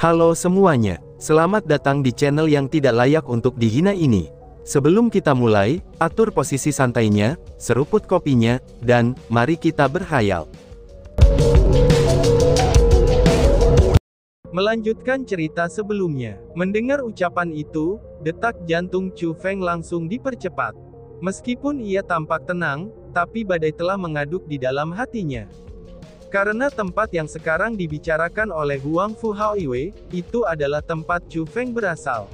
Halo semuanya, selamat datang di channel yang tidak layak untuk dihina ini. Sebelum kita mulai, atur posisi santainya, seruput kopinya, dan mari kita berkhayal. Melanjutkan cerita sebelumnya, mendengar ucapan itu, detak jantung Chu Feng langsung dipercepat. Meskipun ia tampak tenang, tapi badai telah mengaduk di dalam hatinya. Karena tempat yang sekarang dibicarakan oleh Huang Fu Haoiwei, itu adalah tempat Chu Feng berasal.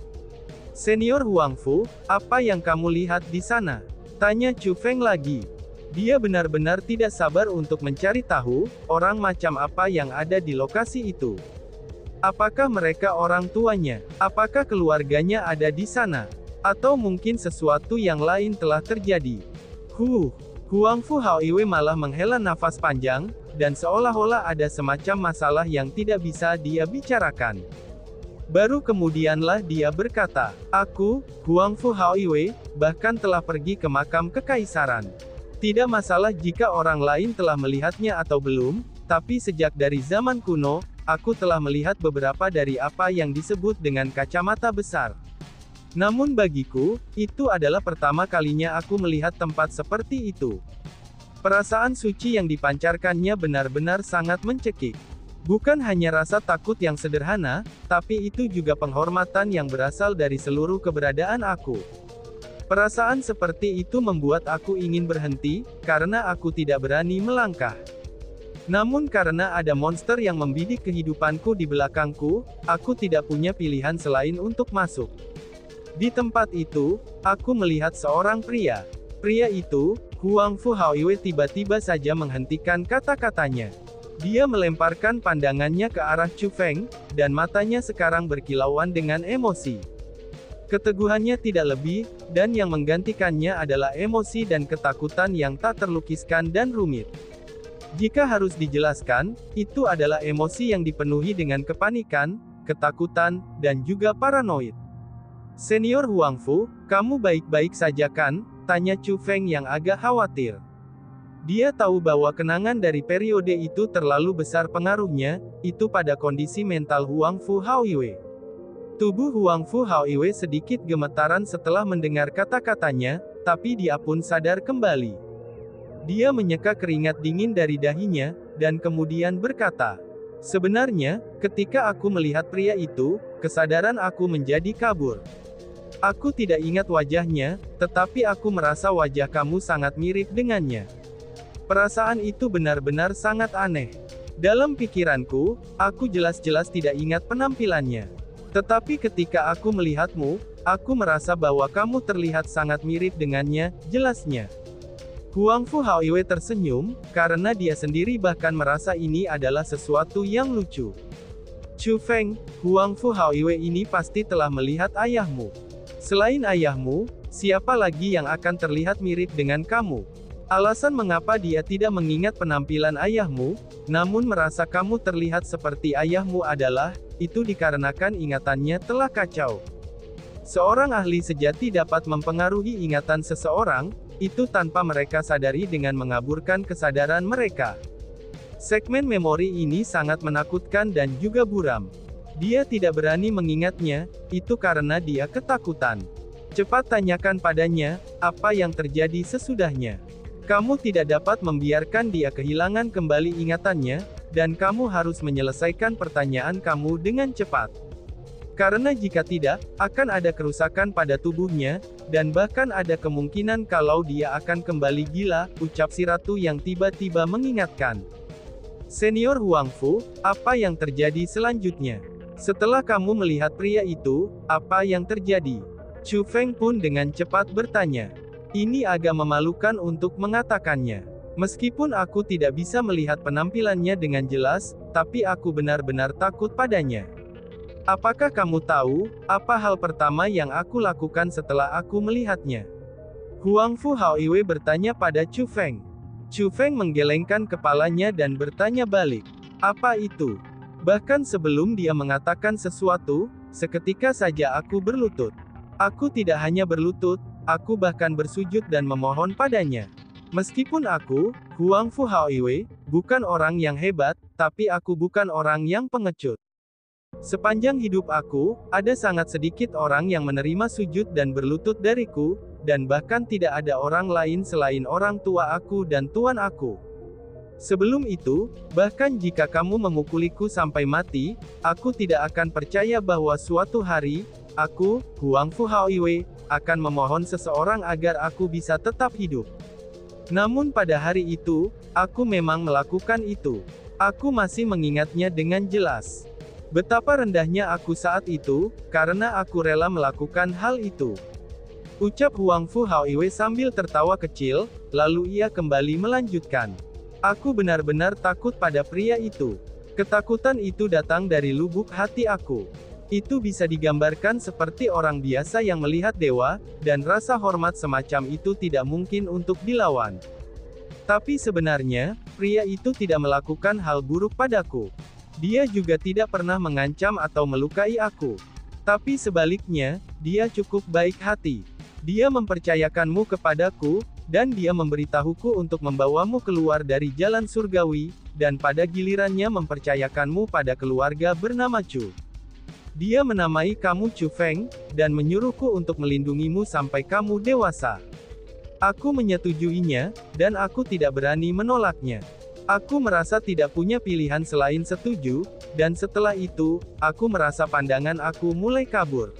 Senior Huang Fu, apa yang kamu lihat di sana? Tanya Chu Feng lagi. Dia benar-benar tidak sabar untuk mencari tahu, orang macam apa yang ada di lokasi itu. Apakah mereka orang tuanya? Apakah keluarganya ada di sana? Atau mungkin sesuatu yang lain telah terjadi? Huang Fu Haoiwei malah menghela nafas panjang, dan seolah-olah ada semacam masalah yang tidak bisa dia bicarakan. Baru kemudianlah dia berkata, aku, Huang Fu Haoiwei, bahkan telah pergi ke makam kekaisaran. Tidak masalah jika orang lain telah melihatnya atau belum, tapi sejak dari zaman kuno, aku telah melihat beberapa dari apa yang disebut dengan kacamata besar. Namun bagiku, itu adalah pertama kalinya aku melihat tempat seperti itu. Perasaan suci yang dipancarkannya benar-benar sangat mencekik. Bukan hanya rasa takut yang sederhana, tapi itu juga penghormatan yang berasal dari seluruh keberadaan aku. Perasaan seperti itu membuat aku ingin berhenti, karena aku tidak berani melangkah. Namun karena ada monster yang membidik kehidupanku di belakangku, aku tidak punya pilihan selain untuk masuk. Di tempat itu, aku melihat seorang pria. Pria itu, Huang Fu Haoiwei tiba-tiba saja menghentikan kata-katanya. Dia melemparkan pandangannya ke arah Chu Feng, dan matanya sekarang berkilauan dengan emosi. Keteguhannya tidak lebih, dan yang menggantikannya adalah emosi dan ketakutan yang tak terlukiskan dan rumit. Jika harus dijelaskan, itu adalah emosi yang dipenuhi dengan kepanikan, ketakutan, dan juga paranoid. Senior Huang Fu, kamu baik-baik saja kan? Tanya Chu Feng yang agak khawatir. Dia tahu bahwa kenangan dari periode itu terlalu besar pengaruhnya, itu pada kondisi mental Huang Fu Haoiwei. Tubuh Huang Fu Haoiwei sedikit gemetaran setelah mendengar kata-katanya, tapi dia pun sadar kembali. Dia menyeka keringat dingin dari dahinya, dan kemudian berkata, sebenarnya, ketika aku melihat pria itu, kesadaran aku menjadi kabur. Aku tidak ingat wajahnya, tetapi aku merasa wajah kamu sangat mirip dengannya. Perasaan itu benar-benar sangat aneh. Dalam pikiranku, aku jelas-jelas tidak ingat penampilannya. Tetapi ketika aku melihatmu, aku merasa bahwa kamu terlihat sangat mirip dengannya, jelasnya. Huang Fu Haoiwei tersenyum, karena dia sendiri bahkan merasa ini adalah sesuatu yang lucu. Chu Feng, Huang Fu Haoiwei ini pasti telah melihat ayahmu. Selain ayahmu, siapa lagi yang akan terlihat mirip dengan kamu? Alasan mengapa dia tidak mengingat penampilan ayahmu, namun merasa kamu terlihat seperti ayahmu adalah, itu dikarenakan ingatannya telah kacau. Seorang ahli sejati dapat mempengaruhi ingatan seseorang, itu tanpa mereka sadari dengan mengaburkan kesadaran mereka. Segmen memori ini sangat menakutkan dan juga buram. Dia tidak berani mengingatnya, itu karena dia ketakutan. Cepat tanyakan padanya, apa yang terjadi sesudahnya. Kamu tidak dapat membiarkan dia kehilangan kembali ingatannya, dan kamu harus menyelesaikan pertanyaan kamu dengan cepat. Karena jika tidak, akan ada kerusakan pada tubuhnya, dan bahkan ada kemungkinan kalau dia akan kembali gila, ucap si ratu yang tiba-tiba mengingatkan. Senior Huang Fu, apa yang terjadi selanjutnya? Setelah kamu melihat pria itu, apa yang terjadi? Chu Feng pun dengan cepat bertanya. Ini agak memalukan untuk mengatakannya. Meskipun aku tidak bisa melihat penampilannya dengan jelas, tapi aku benar-benar takut padanya. Apakah kamu tahu, apa hal pertama yang aku lakukan setelah aku melihatnya? Huang Fu Haoiwei bertanya pada Chu Feng. Chu Feng menggelengkan kepalanya dan bertanya balik. Apa itu? Bahkan sebelum dia mengatakan sesuatu, seketika saja aku berlutut. Aku tidak hanya berlutut, aku bahkan bersujud dan memohon padanya. Meskipun aku, Huang Fu Haoiwei, bukan orang yang hebat, tapi aku bukan orang yang pengecut. Sepanjang hidup aku, ada sangat sedikit orang yang menerima sujud dan berlutut dariku, dan bahkan tidak ada orang lain selain orang tua aku dan Tuan aku. Sebelum itu, bahkan jika kamu memukuliku sampai mati, aku tidak akan percaya bahwa suatu hari, aku, Huang Fu Haoiwei, akan memohon seseorang agar aku bisa tetap hidup. Namun pada hari itu, aku memang melakukan itu. Aku masih mengingatnya dengan jelas. Betapa rendahnya aku saat itu, karena aku rela melakukan hal itu. Ucap Huang Fu Haoiwei sambil tertawa kecil, lalu ia kembali melanjutkan. Aku benar-benar takut pada pria itu. Ketakutan itu datang dari lubuk hati aku. Itu bisa digambarkan seperti orang biasa yang melihat dewa, dan rasa hormat semacam itu tidak mungkin untuk dilawan. Tapi sebenarnya, pria itu tidak melakukan hal buruk padaku. Dia juga tidak pernah mengancam atau melukai aku. Tapi sebaliknya, dia cukup baik hati. Dia mempercayakanmu kepadaku, dan dia memberitahuku untuk membawamu keluar dari jalan surgawi, dan pada gilirannya mempercayakanmu pada keluarga bernama Chu. Dia menamai kamu Chu Feng, dan menyuruhku untuk melindungimu sampai kamu dewasa. Aku menyetujuinya, dan aku tidak berani menolaknya. Aku merasa tidak punya pilihan selain setuju, dan setelah itu, aku merasa pandangan aku mulai kabur.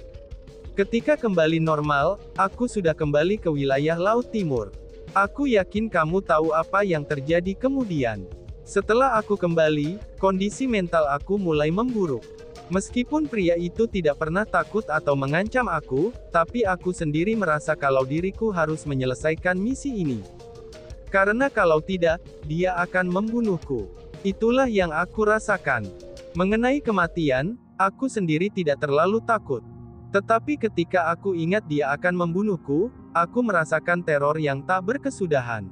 Ketika kembali normal, aku sudah kembali ke wilayah Laut Timur. Aku yakin kamu tahu apa yang terjadi kemudian. Setelah aku kembali, kondisi mental aku mulai memburuk. Meskipun pria itu tidak pernah takut atau mengancam aku, tapi aku sendiri merasa kalau diriku harus menyelesaikan misi ini. Karena kalau tidak, dia akan membunuhku. Itulah yang aku rasakan. Mengenai kematian, aku sendiri tidak terlalu takut. Tetapi ketika aku ingat dia akan membunuhku, aku merasakan teror yang tak berkesudahan.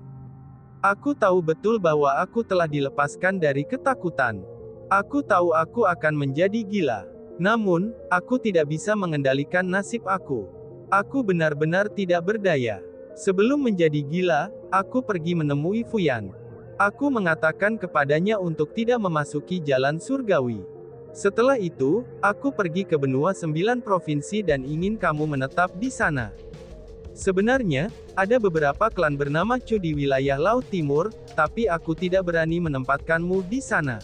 Aku tahu betul bahwa aku telah dilepaskan dari ketakutan. Aku tahu aku akan menjadi gila. Namun, aku tidak bisa mengendalikan nasib aku. Aku benar-benar tidak berdaya. Sebelum menjadi gila, aku pergi menemui Fuyan. Aku mengatakan kepadanya untuk tidak memasuki jalan surgawi. Setelah itu, aku pergi ke benua 9 provinsi dan ingin kamu menetap di sana. Sebenarnya, ada beberapa klan bernama Chu di wilayah Laut Timur, tapi aku tidak berani menempatkanmu di sana.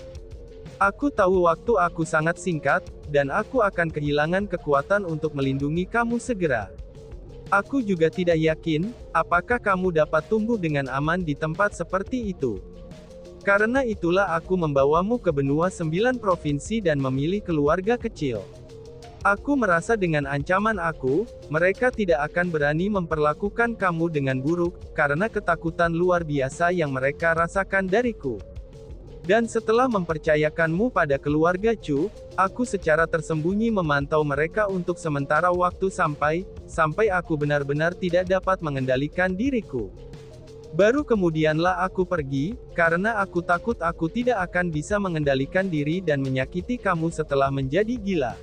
Aku tahu waktu aku sangat singkat, dan aku akan kehilangan kekuatan untuk melindungi kamu segera. Aku juga tidak yakin, apakah kamu dapat tumbuh dengan aman di tempat seperti itu. Karena itulah aku membawamu ke benua 9 provinsi dan memilih keluarga kecil. Aku merasa dengan ancaman aku, mereka tidak akan berani memperlakukan kamu dengan buruk, karena ketakutan luar biasa yang mereka rasakan dariku. Dan setelah mempercayakanmu pada keluarga Chu, aku secara tersembunyi memantau mereka untuk sementara waktu sampai aku benar-benar tidak dapat mengendalikan diriku. Baru kemudianlah aku pergi, karena aku takut aku tidak akan bisa mengendalikan diri dan menyakiti kamu setelah menjadi gila.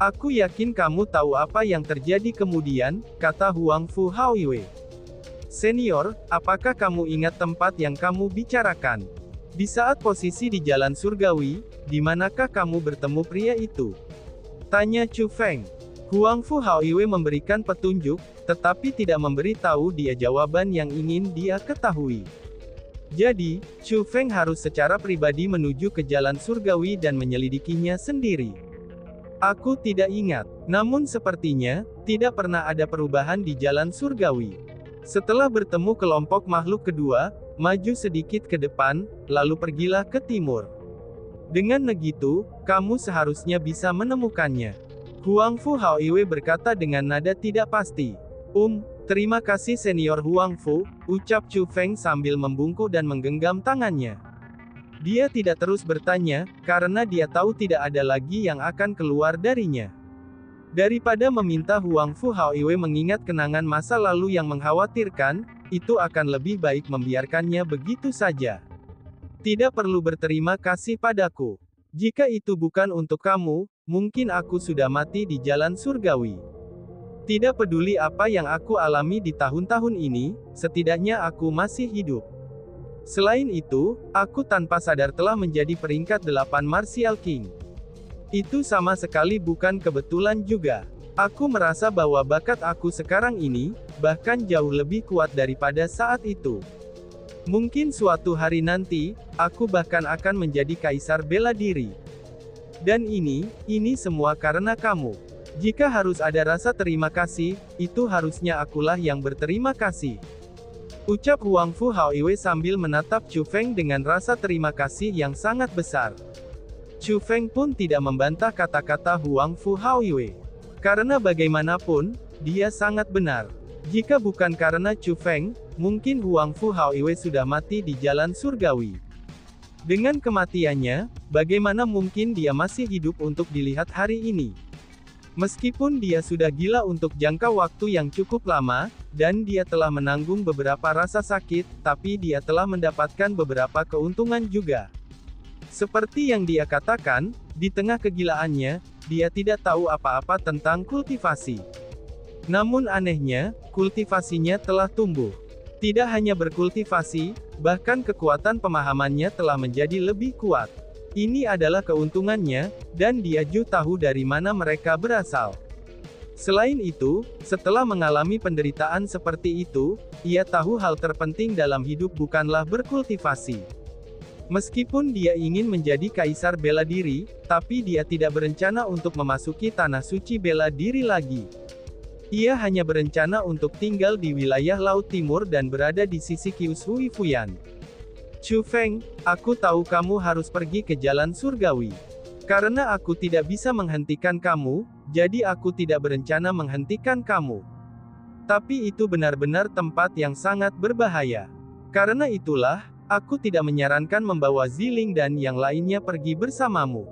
Aku yakin kamu tahu apa yang terjadi kemudian, kata Huang Fu Haoiwei. Senior, apakah kamu ingat tempat yang kamu bicarakan? Di saat posisi di jalan surgawi, di manakah kamu bertemu pria itu? Tanya Chu Feng. Huang Fu Haoiwei memberikan petunjuk, tetapi tidak memberi tahu dia jawaban yang ingin dia ketahui. Jadi, Chu Feng harus secara pribadi menuju ke jalan surgawi dan menyelidikinya sendiri. Aku tidak ingat, namun sepertinya, tidak pernah ada perubahan di jalan surgawi. Setelah bertemu kelompok makhluk kedua, maju sedikit ke depan, lalu pergilah ke timur. Dengan begitu, kamu seharusnya bisa menemukannya. Huang Fu Haoiwei berkata dengan nada tidak pasti. Terima kasih senior Huang Fu, ucap Chu Feng sambil membungkuk dan menggenggam tangannya. Dia tidak terus bertanya, karena dia tahu tidak ada lagi yang akan keluar darinya. Daripada meminta Huang Fu Haoiwei mengingat kenangan masa lalu yang mengkhawatirkan, itu akan lebih baik membiarkannya begitu saja. Tidak perlu berterima kasih padaku. Jika itu bukan untuk kamu, mungkin aku sudah mati di jalan surgawi. Tidak peduli apa yang aku alami di tahun-tahun ini, setidaknya aku masih hidup. Selain itu, aku tanpa sadar telah menjadi peringkat 8 Martial King. Itu sama sekali bukan kebetulan juga. Aku merasa bahwa bakat aku sekarang ini, bahkan jauh lebih kuat daripada saat itu. Mungkin suatu hari nanti, aku bahkan akan menjadi kaisar bela diri. Dan ini semua karena kamu. Jika harus ada rasa terima kasih, itu harusnya akulah yang berterima kasih. Ucap Huang Fu Haoiwei sambil menatap Chu Feng dengan rasa terima kasih yang sangat besar. Chu Feng pun tidak membantah kata-kata Huang Fu Haoiwei. Karena bagaimanapun, dia sangat benar. Jika bukan karena Chu Feng, mungkin Huang Fu Haoiwei sudah mati di jalan surgawi. Dengan kematiannya, bagaimana mungkin dia masih hidup untuk dilihat hari ini? Meskipun dia sudah gila untuk jangka waktu yang cukup lama, dan dia telah menanggung beberapa rasa sakit, tapi dia telah mendapatkan beberapa keuntungan juga. Seperti yang dia katakan, di tengah kegilaannya, dia tidak tahu apa-apa tentang kultivasi. Namun anehnya, kultivasinya telah tumbuh. Tidak hanya berkultivasi, bahkan kekuatan pemahamannya telah menjadi lebih kuat. Ini adalah keuntungannya, dan dia juga tahu dari mana mereka berasal. Selain itu, setelah mengalami penderitaan seperti itu, ia tahu hal terpenting dalam hidup bukanlah berkultivasi. Meskipun dia ingin menjadi kaisar bela diri, tapi dia tidak berencana untuk memasuki tanah suci bela diri lagi. Ia hanya berencana untuk tinggal di wilayah Laut Timur dan berada di sisi Qius Hui Fuyan. Chu Feng, aku tahu kamu harus pergi ke jalan surgawi. Karena aku tidak bisa menghentikan kamu, jadi aku tidak berencana menghentikan kamu. Tapi itu benar-benar tempat yang sangat berbahaya. Karena itulah, aku tidak menyarankan membawa Ziling dan yang lainnya pergi bersamamu.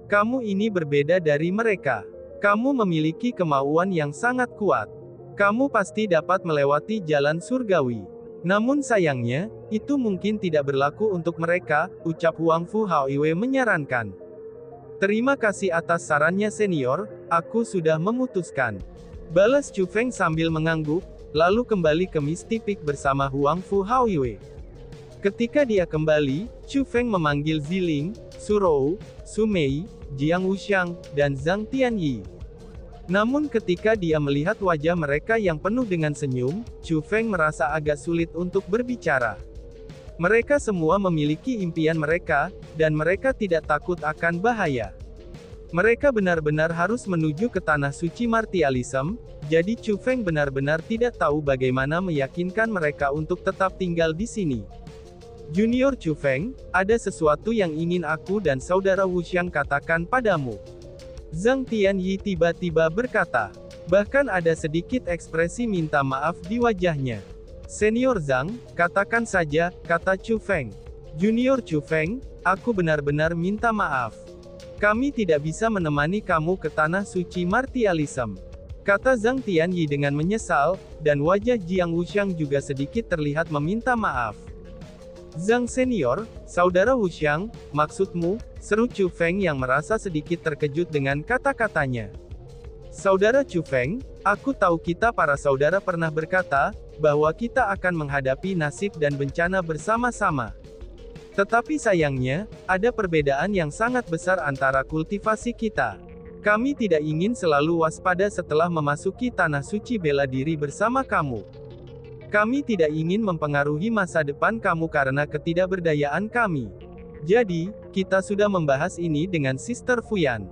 Kamu ini berbeda dari mereka. Kamu memiliki kemauan yang sangat kuat. Kamu pasti dapat melewati jalan surgawi. Namun sayangnya, itu mungkin tidak berlaku untuk mereka, ucap Huang Fu Haoiwei menyarankan. Terima kasih atas sarannya senior, aku sudah memutuskan. Balas Chu Feng sambil mengangguk, lalu kembali ke Misty Peak bersama Huang Fu Haoiwei. Ketika dia kembali, Chu Feng memanggil Ziling, Su Rou, Su Mei, Jiang Wuxiang, dan Zhang Tianyi. Namun ketika dia melihat wajah mereka yang penuh dengan senyum, Chu Feng merasa agak sulit untuk berbicara. Mereka semua memiliki impian mereka, dan mereka tidak takut akan bahaya. Mereka benar-benar harus menuju ke tanah suci martialism, jadi Chu Feng benar-benar tidak tahu bagaimana meyakinkan mereka untuk tetap tinggal di sini. Junior Chu Feng, ada sesuatu yang ingin aku dan saudara Wuxiang katakan padamu. Zhang Tianyi tiba-tiba berkata. Bahkan ada sedikit ekspresi minta maaf di wajahnya. Senior Zhang, katakan saja, kata Chu Feng. Junior Chu Feng, aku benar-benar minta maaf. Kami tidak bisa menemani kamu ke tanah suci martialism. Kata Zhang Tianyi dengan menyesal, dan wajah Jiang Wuxiang juga sedikit terlihat meminta maaf. Zhang senior, saudara Wuxiang, maksudmu, seru Chu Feng yang merasa sedikit terkejut dengan kata-katanya. Saudara Chu Feng, aku tahu kita para saudara pernah berkata, bahwa kita akan menghadapi nasib dan bencana bersama-sama. Tetapi sayangnya, ada perbedaan yang sangat besar antara kultivasi kita. Kami tidak ingin selalu waspada setelah memasuki tanah suci bela diri bersama kamu. Kami tidak ingin mempengaruhi masa depan kamu karena ketidakberdayaan kami. Jadi, kita sudah membahas ini dengan Sister Fuyan.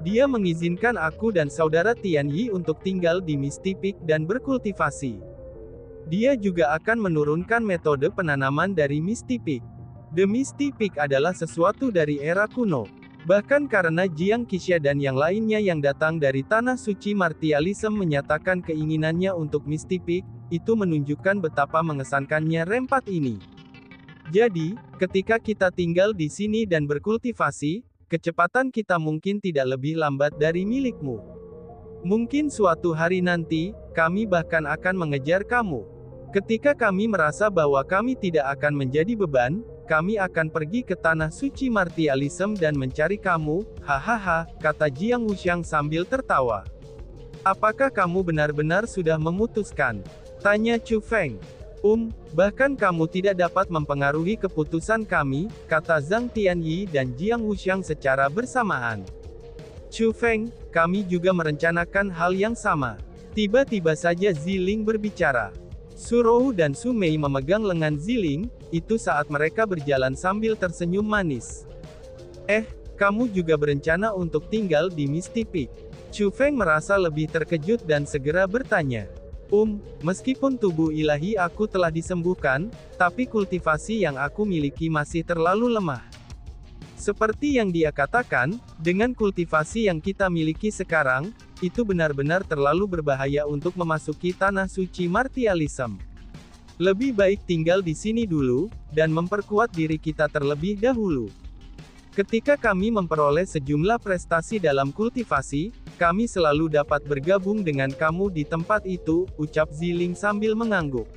Dia mengizinkan aku dan saudara Tianyi untuk tinggal di Misty Peak dan berkultivasi. Dia juga akan menurunkan metode penanaman dari Misty Peak. The Misty Peak adalah sesuatu dari era kuno. Bahkan karena Jiang Qixia dan yang lainnya yang datang dari tanah suci martialism menyatakan keinginannya untuk Misty Peak, itu menunjukkan betapa mengesankannya rempat ini. Jadi, ketika kita tinggal di sini dan berkultivasi, kecepatan kita mungkin tidak lebih lambat dari milikmu. Mungkin suatu hari nanti, kami bahkan akan mengejar kamu. Ketika kami merasa bahwa kami tidak akan menjadi beban, kami akan pergi ke tanah suci martialism dan mencari kamu, hahaha, kata Jiang Wuxiang sambil tertawa. Apakah kamu benar-benar sudah memutuskan? Tanya Chu Feng. Bahkan kamu tidak dapat mempengaruhi keputusan kami, kata Zhang Tianyi dan Jiang Wuxiang secara bersamaan. Chu Feng, kami juga merencanakan hal yang sama. Tiba-tiba saja Ziling berbicara. Su Rou dan Su Mei memegang lengan Ziling, itu saat mereka berjalan sambil tersenyum manis. Kamu juga berencana untuk tinggal di Misty Peak? Chu Feng merasa lebih terkejut dan segera bertanya. Meskipun tubuh ilahi aku telah disembuhkan, tapi kultivasi yang aku miliki masih terlalu lemah. Seperti yang dia katakan, dengan kultivasi yang kita miliki sekarang, itu benar-benar terlalu berbahaya untuk memasuki tanah suci martialism. Lebih baik tinggal di sini dulu, dan memperkuat diri kita terlebih dahulu. Ketika kami memperoleh sejumlah prestasi dalam kultivasi, kami selalu dapat bergabung dengan kamu di tempat itu, ucap Ziling sambil mengangguk.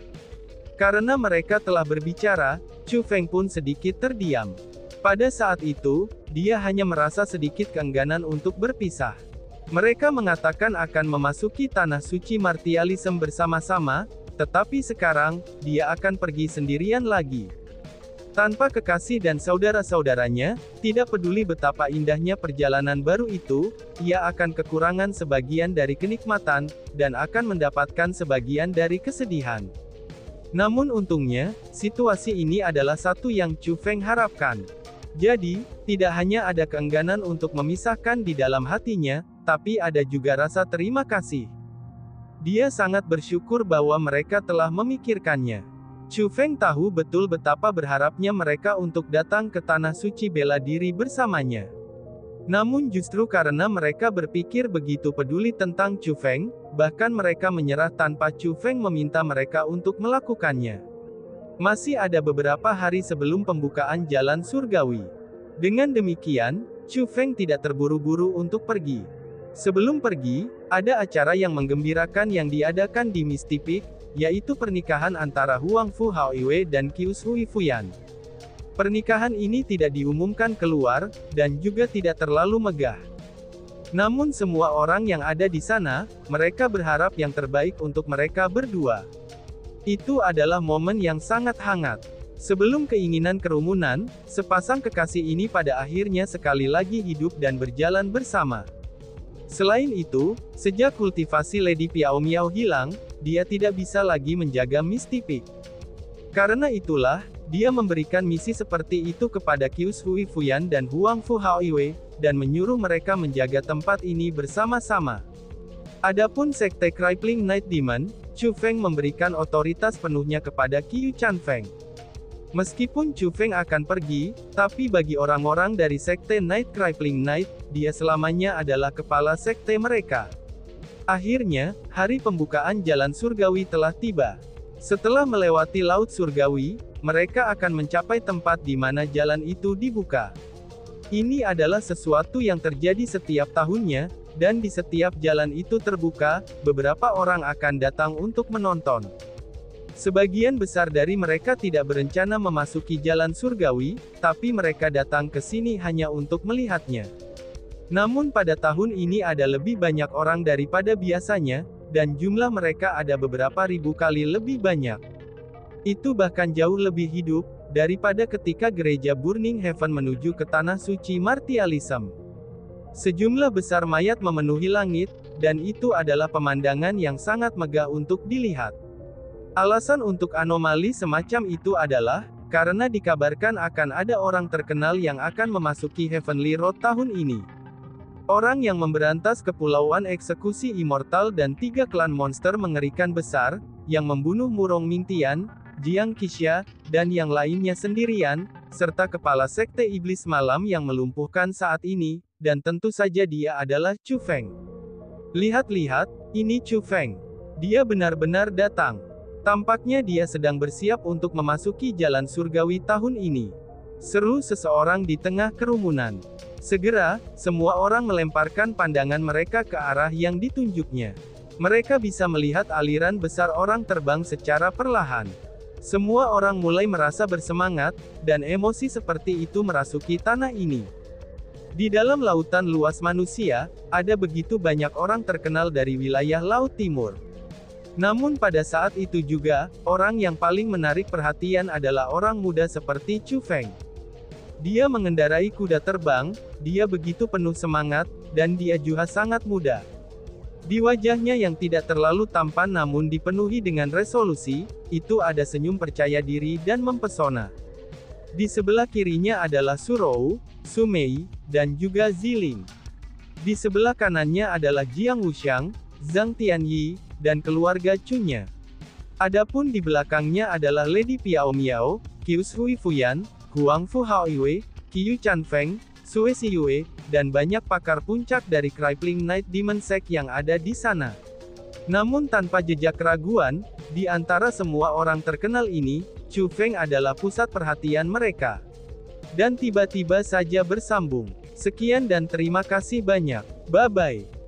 Karena mereka telah berbicara, Chu Feng pun sedikit terdiam. Pada saat itu, dia hanya merasa sedikit keengganan untuk berpisah. Mereka mengatakan akan memasuki tanah suci martialism bersama-sama, tetapi sekarang, dia akan pergi sendirian lagi. Tanpa kekasih dan saudara-saudaranya, tidak peduli betapa indahnya perjalanan baru itu, ia akan kekurangan sebagian dari kenikmatan, dan akan mendapatkan sebagian dari kesedihan. Namun untungnya, situasi ini adalah satu yang Chu Feng harapkan. Jadi, tidak hanya ada keengganan untuk memisahkan di dalam hatinya, tapi ada juga rasa terima kasih. Dia sangat bersyukur bahwa mereka telah memikirkannya. Chu Feng tahu betul betapa berharapnya mereka untuk datang ke tanah suci bela diri bersamanya. Namun justru karena mereka berpikir begitu peduli tentang Chu Feng, bahkan mereka menyerah tanpa Chu Feng meminta mereka untuk melakukannya. Masih ada beberapa hari sebelum pembukaan jalan surgawi. Dengan demikian, Chu Feng tidak terburu-buru untuk pergi. Sebelum pergi, ada acara yang menggembirakan yang diadakan di Misty Peak, yaitu pernikahan antara Huang Fu Haoiwei dan Qius Hui Fuyan. Pernikahan ini tidak diumumkan keluar, dan juga tidak terlalu megah. Namun semua orang yang ada di sana, mereka berharap yang terbaik untuk mereka berdua. Itu adalah momen yang sangat hangat. Sebelum keinginan kerumunan, sepasang kekasih ini pada akhirnya sekali lagi hidup dan berjalan bersama. Selain itu, sejak kultivasi Lady Piao Miao hilang, dia tidak bisa lagi menjaga Misty Peak. Karena itulah, dia memberikan misi seperti itu kepada Qius Hui Fuyan dan Huang Fu Haoiwei, dan menyuruh mereka menjaga tempat ini bersama-sama. Adapun sekte Crippling Night Demon, Chu Feng memberikan otoritas penuhnya kepada Qiu Chan Feng. Meskipun Chu Feng akan pergi, tapi bagi orang-orang dari sekte Night Crippling Night, dia selamanya adalah kepala sekte mereka. Akhirnya, hari pembukaan jalan surgawi telah tiba. Setelah melewati laut surgawi, mereka akan mencapai tempat di mana jalan itu dibuka. Ini adalah sesuatu yang terjadi setiap tahunnya, dan di setiap jalan itu terbuka, beberapa orang akan datang untuk menonton. Sebagian besar dari mereka tidak berencana memasuki jalan surgawi, tapi mereka datang ke sini hanya untuk melihatnya. Namun pada tahun ini ada lebih banyak orang daripada biasanya, dan jumlah mereka ada beberapa ribu kali lebih banyak. Itu bahkan jauh lebih hidup, daripada ketika gereja Burning Heaven menuju ke tanah suci martialism. Sejumlah besar mayat memenuhi langit, dan itu adalah pemandangan yang sangat megah untuk dilihat. Alasan untuk anomali semacam itu adalah, karena dikabarkan akan ada orang terkenal yang akan memasuki Heavenly Road tahun ini. Orang yang memberantas kepulauan eksekusi immortal dan 3 klan monster mengerikan besar, yang membunuh Murong Mingtian, Jiang Qixia, dan yang lainnya sendirian, serta kepala sekte iblis malam yang melumpuhkan saat ini, dan tentu saja dia adalah Chu Feng. Lihat-lihat, ini Chu Feng. Dia benar-benar datang. Tampaknya dia sedang bersiap untuk memasuki jalan surgawi tahun ini. Seru seseorang di tengah kerumunan. Segera, semua orang melemparkan pandangan mereka ke arah yang ditunjuknya. Mereka bisa melihat aliran besar orang terbang secara perlahan. Semua orang mulai merasa bersemangat, dan emosi seperti itu merasuki tanah ini. Di dalam lautan luas manusia, ada begitu banyak orang terkenal dari wilayah Laut Timur. Namun pada saat itu juga, orang yang paling menarik perhatian adalah orang muda seperti Chu Feng. Dia mengendarai kuda terbang, dia begitu penuh semangat, dan dia juga sangat muda. Di wajahnya yang tidak terlalu tampan namun dipenuhi dengan resolusi, itu ada senyum percaya diri dan mempesona. Di sebelah kirinya adalah Surou, Sumei, dan juga Ziling. Di sebelah kanannya adalah Jiang Wuxiang, Zhang Tianyi, dan keluarga Chunya. Adapun di belakangnya adalah Lady Piao Miao, Qius Hui Fuyan, Huang Fu Haoiwei, Qiu Chanfeng, Sue Siyue, dan banyak pakar puncak dari Crippling Night Demon Sect yang ada di sana. Namun tanpa jejak keraguan, di antara semua orang terkenal ini, Chu Feng adalah pusat perhatian mereka. Dan tiba-tiba saja bersambung. Sekian dan terima kasih banyak. Bye-bye.